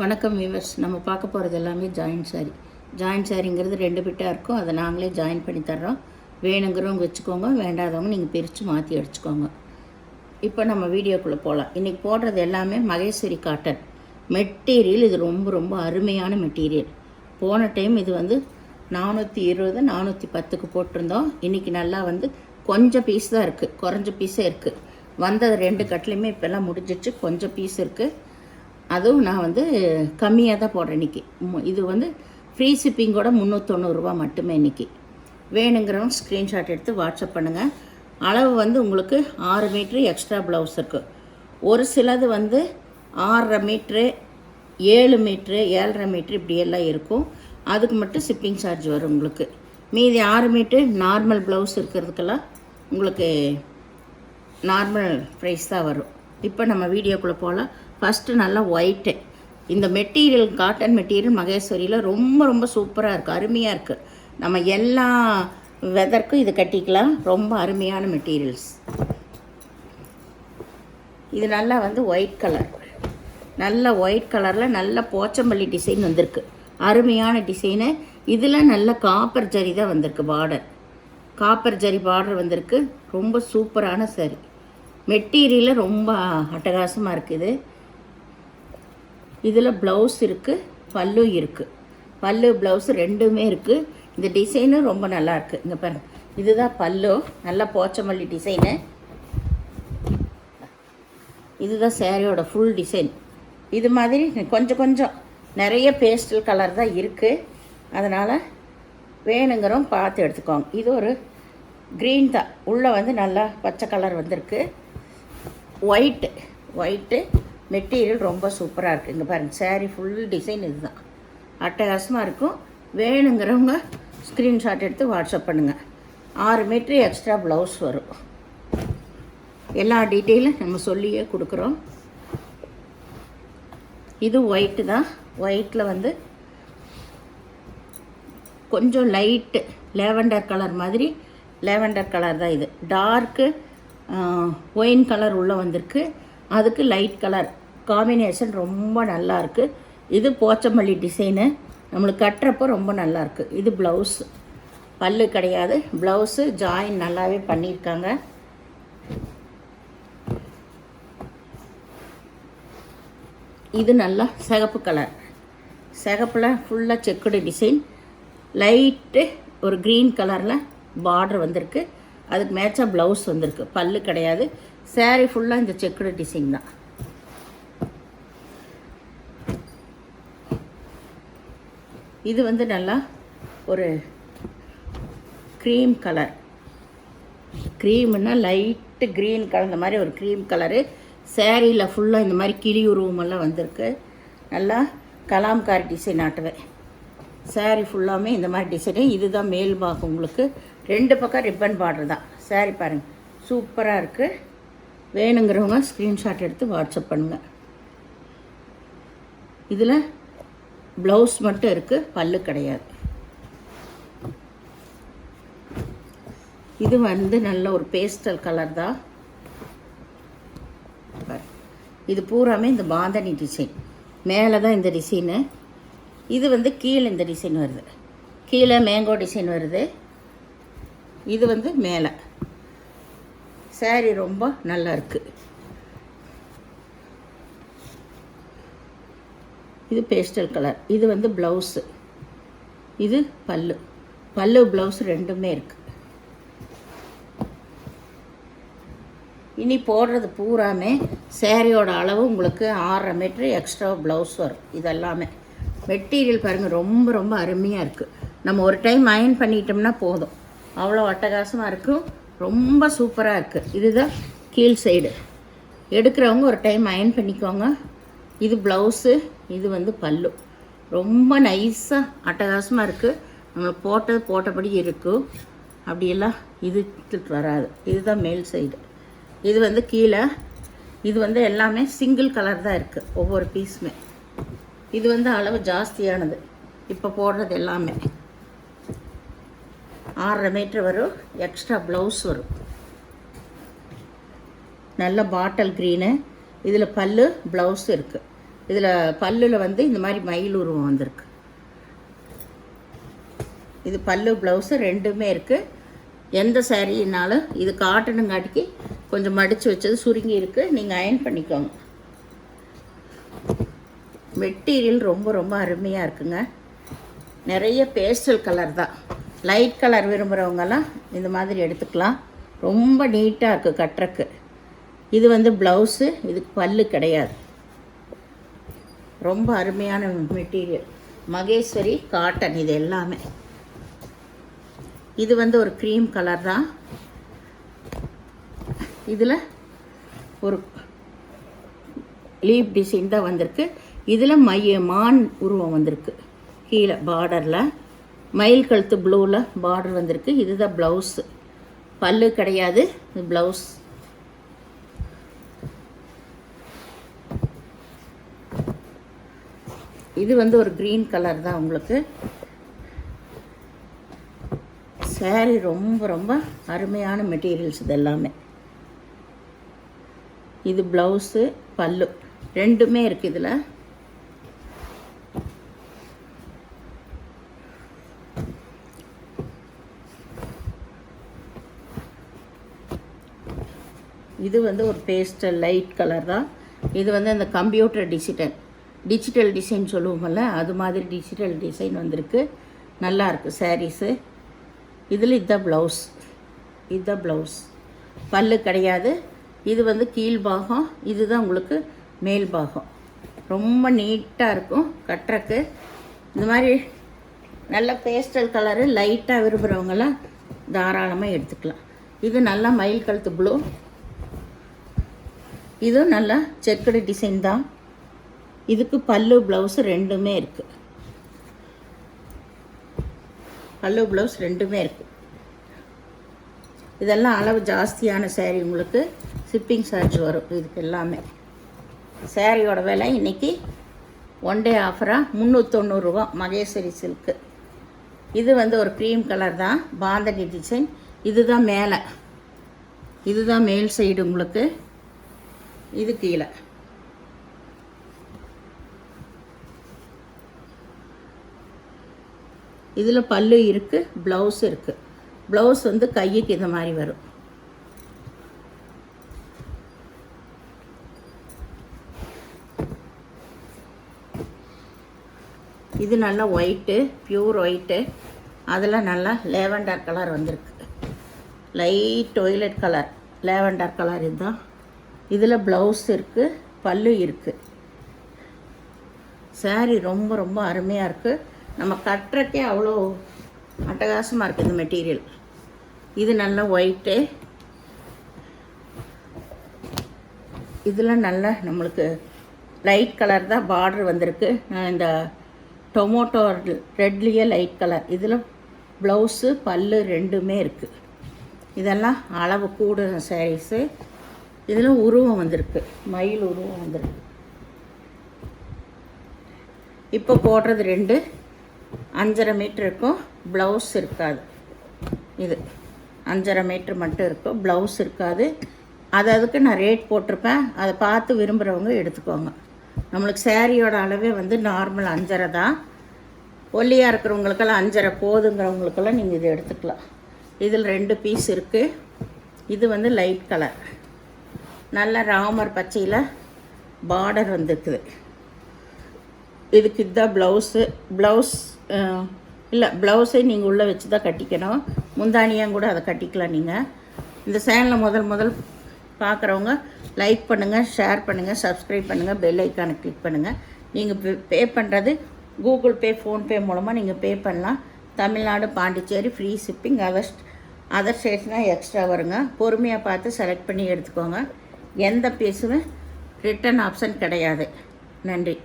வணக்கம் வியூவர்ஸ். நம்ம பார்க்க போகிறது எல்லாமே ஜாயின்ட் சாரீ. ஜாயின்ட் சாரீங்கிறது 2 பிட்டாக இருக்கும். அதை நாங்களே ஜாயின் பண்ணி தர்றோம். வேணுங்கிறவங்க வச்சுக்கோங்க, வேண்டாதவங்க நீங்கள் பிரித்து மாற்றி அடிச்சுக்கோங்க. இப்போ நம்ம வீடியோக்குள்ளே போகலாம். இன்றைக்கி போடுறது எல்லாமே மகேஸ்வரி காட்டன் மெட்டீரியல். இது ரொம்ப ரொம்ப அருமையான மெட்டீரியல். போன டைம் இது 420 410க்கு போட்டிருந்தோம். இன்றைக்கி நல்லா கொஞ்சம் பீஸ் தான் இருக்குது, குறைஞ்ச பீஸே இருக்குது. வந்தது 2 கட்லையுமே இப்போல்லாம் முடிஞ்சிச்சு, கொஞ்சம் பீஸ் இருக்குது. அதுவும் நான் கம்மியாக தான் போடுறேன் இன்றைக்கி. இது ஃப்ரீ ஷிப்பிங்கோட 390 ரூபா மட்டுமே இன்றைக்கி. வேணுங்கிறவங்க ஸ்க்ரீன்ஷாட் எடுத்து வாட்ஸ்அப் பண்ணுங்கள். அளவு உங்களுக்கு 6 மீட்ரு எக்ஸ்ட்ரா ப்ளவுஸ் இருக்குது. ஒரு சிலது 6.5 மீட்ரு 7 மீட்ரு 7.5 மீட்ரு இப்படியெல்லாம் இருக்கும். அதுக்கு மட்டும் ஷிப்பிங் சார்ஜ் வரும் உங்களுக்கு. மீதி 6 மீட்ரு நார்மல் ப்ளவுஸ் இருக்கிறதுக்கெல்லாம் உங்களுக்கு நார்மல் ப்ரைஸ் தான் வரும். இப்போ நம்ம வீடியோக்குள்ளே போகலாம். ஃபஸ்ட்டு நல்லா ஒயிட்டு. இந்த மெட்டீரியல் காட்டன் மெட்டீரியல் மகேஸ்வரியில் ரொம்ப ரொம்ப சூப்பராக இருக்குது, அருமையாக இருக்குது. நம்ம எல்லா வெதருக்கும் இது கட்டிக்கலாம். ரொம்ப அருமையான மெட்டீரியல்ஸ். இது நல்லா ஒயிட் கலர், நல்ல ஒயிட் கலரில் நல்ல போச்சம்பள்ளி டிசைன் வந்திருக்கு. அருமையான டிசைனு. இதில் நல்ல காப்பர் ஜரி தான் வந்திருக்கு. பார்டர் காப்பர் ஜரி பார்டர் வந்திருக்கு. ரொம்ப சூப்பரான சாரி. மெட்டீரியலில் ரொம்ப அட்டகாசமாக இருக்குது. இதில் ப்ளவுஸ் இருக்குது, பல்லு இருக்குது. பல்லு ப்ளவுஸு ரெண்டுமே இருக்குது. இந்த டிசைனும் ரொம்ப நல்லாயிருக்கு. இங்கே பாருங்கள், இதுதான் பல்லு. நல்ல போச்சமல்லி டிசைனு. இதுதான் சேரீயோட ஃபுல் டிசைன். இது மாதிரி கொஞ்சம் கொஞ்சம் நிறைய பேஸ்டல் கலர் தான் இருக்குது. அதனால் வேணுங்கிறோம் பார்த்து எடுத்துக்கோங்க. இது ஒரு க்ரீன் தான். உள்ளே நல்லா பச்சை கலர் வந்திருக்கு. ஒயிட்டு மெட்டீரியல் ரொம்ப சூப்பராக இருக்குது. இங்கே பாருங்கள், சேரீ ஃபுல் டிசைன் இது தான். அட்டகாசமாக இருக்கும். வேணுங்கிறவங்க ஸ்க்ரீன்ஷாட் எடுத்து வாட்ஸ்அப் பண்ணுங்கள். 6 மீட்ரு எக்ஸ்ட்ரா ப்ளவுஸ் வரும். எல்லா டீட்டெயிலும் நம்ம சொல்லியே கொடுக்குறோம். இது ஒயிட்டு தான். ஒயிட்டில் கொஞ்சம் லைட்டு லேவண்டர் கலர் மாதிரி. லேவண்டர் கலர் தான் இது. டார்க்கு ஒயின் கலர் உள்ளே வந்திருக்கு. அதுக்கு லைட் கலர் காம்பினேஷன் ரொம்ப நல்லாயிருக்கு. இது போச்சமல்லி டிசைனு. நம்மளுக்கு கட்டுறப்போ ரொம்ப நல்லாயிருக்கு. இது ப்ளவுஸு, பல்லு கிடையாது. ப்ளவுஸு ஜாயின் நல்லாவே பண்ணியிருக்காங்க. இது நல்லா சிகப்பு கலர். சிகப்பில் ஃபுல்லாக செக்குடு டிசைன். லைட்டு ஒரு க்ரீன் கலரில் பார்டர் வந்திருக்கு. அதுக்கு மேட்சாக ப்ளவுஸ் வந்திருக்கு. பல்லு கிடையாது. சேரீ ஃபுல்லாக இந்த செக்குடு டிசைன் தான். இது நல்லா ஒரு க்ரீம் கலர். க்ரீம்னா லைட்டு க்ரீன் கலந்த மாதிரி ஒரு க்ரீம் கலரு. சேரீயில் ஃபுல்லாக இந்த மாதிரி கிளி உருவமெல்லாம் வந்திருக்கு. நல்லா கலாம்காரி டிசைன் ஆட்டுவேன். சேரீ ஃபுல்லாமே இந்த மாதிரி டிசைனு. இதுதான் மேல் பாகம். உங்களுக்கு 2 பக்கம் ரிப்பன் பார்டர் தான். சேரீ பாருங்கள், சூப்பராக இருக்குது. வேணுங்கிறவங்க ஸ்க்ரீன்ஷாட் எடுத்து வாட்ஸ்அப் பண்ணுங்கள். இதில் ப்ளவுஸ் மட்டும் இருக்குது, பல்லு கிடையாது. இது நல்ல ஒரு பேஸ்டல் கலர் தான். இது பூராமே இந்த பாந்தனி டிசைன். மேலே தான் இந்த டிசைனு. இது கீழே இந்த டிசைன் வருது. கீழே மேங்கோ டிசைன் வருது. இது மேலே. சேரீ ரொம்ப நல்லா இருக்குது. இது பேஸ்டல் கலர். இது ப்ளவுஸு. இது பல்லு ப்ளவுஸ் ரெண்டுமே இருக்குது. இனி போடுறது பூராமே சேரீயோட அளவு உங்களுக்கு 6.5 மீட்ரு எக்ஸ்ட்ரா ப்ளவுஸ் வரும். இதெல்லாமே மெட்டீரியல் பாருங்கள், ரொம்ப ரொம்ப அருமையாக இருக்குது. நம்ம ஒரு டைம் அயன் பண்ணிட்டோம்னா போதும், அவ்வளோ அட்டகாசமாக இருக்கும். ரொம்ப சூப்பராக இருக்குது. இதுதான் கீழ் சைடு. எடுக்கிறவங்க ஒரு டைம் அயன் பண்ணிக்கோங்க. இது ப்ளவுஸு. இது பல்லு. ரொம்ப நைஸாக அட்டகாசமாக இருக்குது. நம்ம போட்டபடி இருக்கும். அப்படியெல்லாம் இது வராது. இதுதான் மேல் சைடு. இது கீழே. இது எல்லாமே சிங்கிள் கலர் தான் இருக்குது ஒவ்வொரு பீஸுமே. இது அளவு ஜாஸ்தியானது. இப்போ போடுறது எல்லாமே 6.5 மீட்ரு வரும். எக்ஸ்ட்ரா ப்ளவுஸ் வரும். நல்ல பாட்டில் க்ரீனு. இதில் பல்லு ப்ளவுஸ் இருக்குது. இதில் பல்லில் வந்து இந்த மாதிரி மயில் உருவம் வந்திருக்கு. இது பல்லு ப்ளவுஸு ரெண்டுமே இருக்குது. எந்த சாரீனாலும் இது காட்டனுங்காட்டிக்கு கொஞ்சம் மடித்து வச்சது சுருங்கி இருக்குது, நீங்கள் அயன் பண்ணிக்கோங்க. மெட்டீரியல் ரொம்ப ரொம்ப அருமையாக இருக்குங்க. நிறைய பேஸ்டல் கலர் தான். லைட் கலர் விரும்புகிறவங்கெல்லாம் இந்த மாதிரி எடுத்துக்கலாம். ரொம்ப நீட்டாக இருக்குது கட்டுறக்கு. இது வந்து ப்ளவுஸு, இதுக்கு பல்லு கிடையாது. ரொம்ப அருமையான மெட்டீரியல். மகேஸ்வரி காட்டன் இது எல்லாமே. இது வந்து ஒரு க்ரீம் கலர் தான். இதில் ஒரு லீப் டிசைன் தான் வந்திருக்கு. இதில் மான் உருவம் வந்திருக்கு. கீழே பார்டரில் மயில் கழுத்து ப்ளூவில் பார்டர் வந்திருக்கு. இதுதான் ப்ளவுஸு. பல்லு கிடையாது, இது ப்ளவுஸ். இது வந்து ஒரு க்ரீன் கலர் தான் உங்களுக்கு. சாரீ ரொம்ப ரொம்ப அருமையான மெட்டீரியல்ஸ் இது எல்லாமே. இது ப்ளவுஸு, பல்லு ரெண்டுமே இருக்குது இதில். இது வந்து ஒரு பேஸ்டல் லைட் கலர் தான். இது வந்து அந்த கம்ப்யூட்டர் டிஜிட்டல் டிசைன் சொல்லுவோம்ல, அது மாதிரி டிஜிட்டல் டிசைன் வந்திருக்கு. நல்லாயிருக்கு சாரீஸு. இதில் இதுதான் ப்ளவுஸ். பல்லு கிடையாது. இது வந்து கீழ் பாகம், இதுதான் உங்களுக்கு மேல் பாகம். ரொம்ப நீட்டாக இருக்கும் கட்டுறக்கு. இந்த மாதிரி நல்ல பேஸ்டல் கலரு லைட்டாக விரும்புகிறவங்களாம் தாராளமாக எடுத்துக்கலாம். இது நல்லா மயில் கழுத்து ப்ளூ. இதுவும் நல்லா செக்குடு டிசைன் தான். இதுக்கு பல்லு ப்ளவுஸு ரெண்டுமே இருக்குது. பல்லு ப்ளவுஸ் ரெண்டுமே இருக்குது. இதெல்லாம் அளவு ஜாஸ்தியான சேரீ, உங்களுக்கு ஷிப்பிங் சார்ஜ் வரும் இதுக்கு எல்லாமே. சேரீயோட விலை இன்றைக்கி ஒன் டே ஆஃபராக 390 ரூபா மகேஸ்வரி சில்க்கு. இது வந்து ஒரு க்ரீம் கலர் தான், பாந்தனி டிசைன். இதுதான் மேலே, இதுதான் மேல் சைடு உங்களுக்கு. இது கீழே. இதில் பல்லு இருக்குது, ப்ளவுஸ் இருக்குது. ப்ளவுஸ் வந்து கைக்கு இந்த மாதிரி வரும். இது நல்லா ஒயிட்டு, பியூர் ஒயிட்டு. அதில் நல்லா லேவண்டர் கலர் வந்திருக்கு. Light violet colour, lavender colour இதுதான். இதில் ப்ளவுஸ் இருக்குது, பல்லு இருக்குது. சாரீ ரொம்ப ரொம்ப அருமையாக இருக்குது. நம்ம கட்டுறக்கே அவ்வளோ அட்டகாசமாக இருக்குது இந்த மெட்டீரியல். இது நல்ல ஒயிட்டு. இதில் நல்ல நம்மளுக்கு லைட் கலர் தான் பார்டர் வந்திருக்கு. இந்த டொமோட்டோ ரெட்லேயே லைட் கலர். இதில் ப்ளவுஸு, பல்லு ரெண்டுமே இருக்குது. இதெல்லாம் அளவு கூடுற சாரீஸு. இதில் உருவம் வந்திருக்கு, மயில் உருவம் வந்திருக்கு. இப்போ போடுறது 2 5.5 மீட்ரு இருக்கும். ப்ளவுஸ் இருக்காது. இது 5.5 மீட்ரு மட்டும் இருக்கும், ப்ளவுஸ் இருக்காது. அதுக்கு நான் ரேட் போட்டிருப்பேன், அதை பார்த்து விரும்புகிறவங்க எடுத்துக்கோங்க. நம்மளுக்கு சேரீயோட அளவே வந்து நார்மல் 5.5 தான். ஒல்லியாக இருக்கிறவங்களுக்கெல்லாம் 5.5 போதுங்கிறவங்களுக்கெல்லாம் நீங்கள் இதை எடுத்துக்கலாம். இதில் 2 பீஸ் இருக்குது. இது வந்து லைட் கலர், நல்ல ராமர் பச்சையில் பார்டர் வந்துருக்குது. இதுக்கு இதுதான் ப்ளவுஸு. ப்ளவுஸை நீங்கள் உள்ளே வச்சு தான் கட்டிக்கணும். முந்தானியாக கூட அதை கட்டிக்கலாம். நீங்கள் இந்த சேனலை முதல் பார்க்குறவங்க லைக் பண்ணுங்கள், ஷேர் பண்ணுங்கள், சப்ஸ்கிரைப் பண்ணுங்கள், பெல் ஐக்கானை கிளிக் பண்ணுங்கள். நீங்கள் பே பண்ணுறது கூகுள் பே, ஃபோன்பே மூலமாக நீங்கள் பே பண்ணலாம். Tamil Nadu, Pondicherry free shipping. Other ஸ்டேட்ஸ்னால் எக்ஸ்ட்ரா வருங்க. பொறுமையாக பார்த்து செலக்ட் பண்ணி எடுத்துக்கோங்க. எந்த பீஸுமே ரிட்டன் ஆப்ஷன் கிடையாது. நன்றி.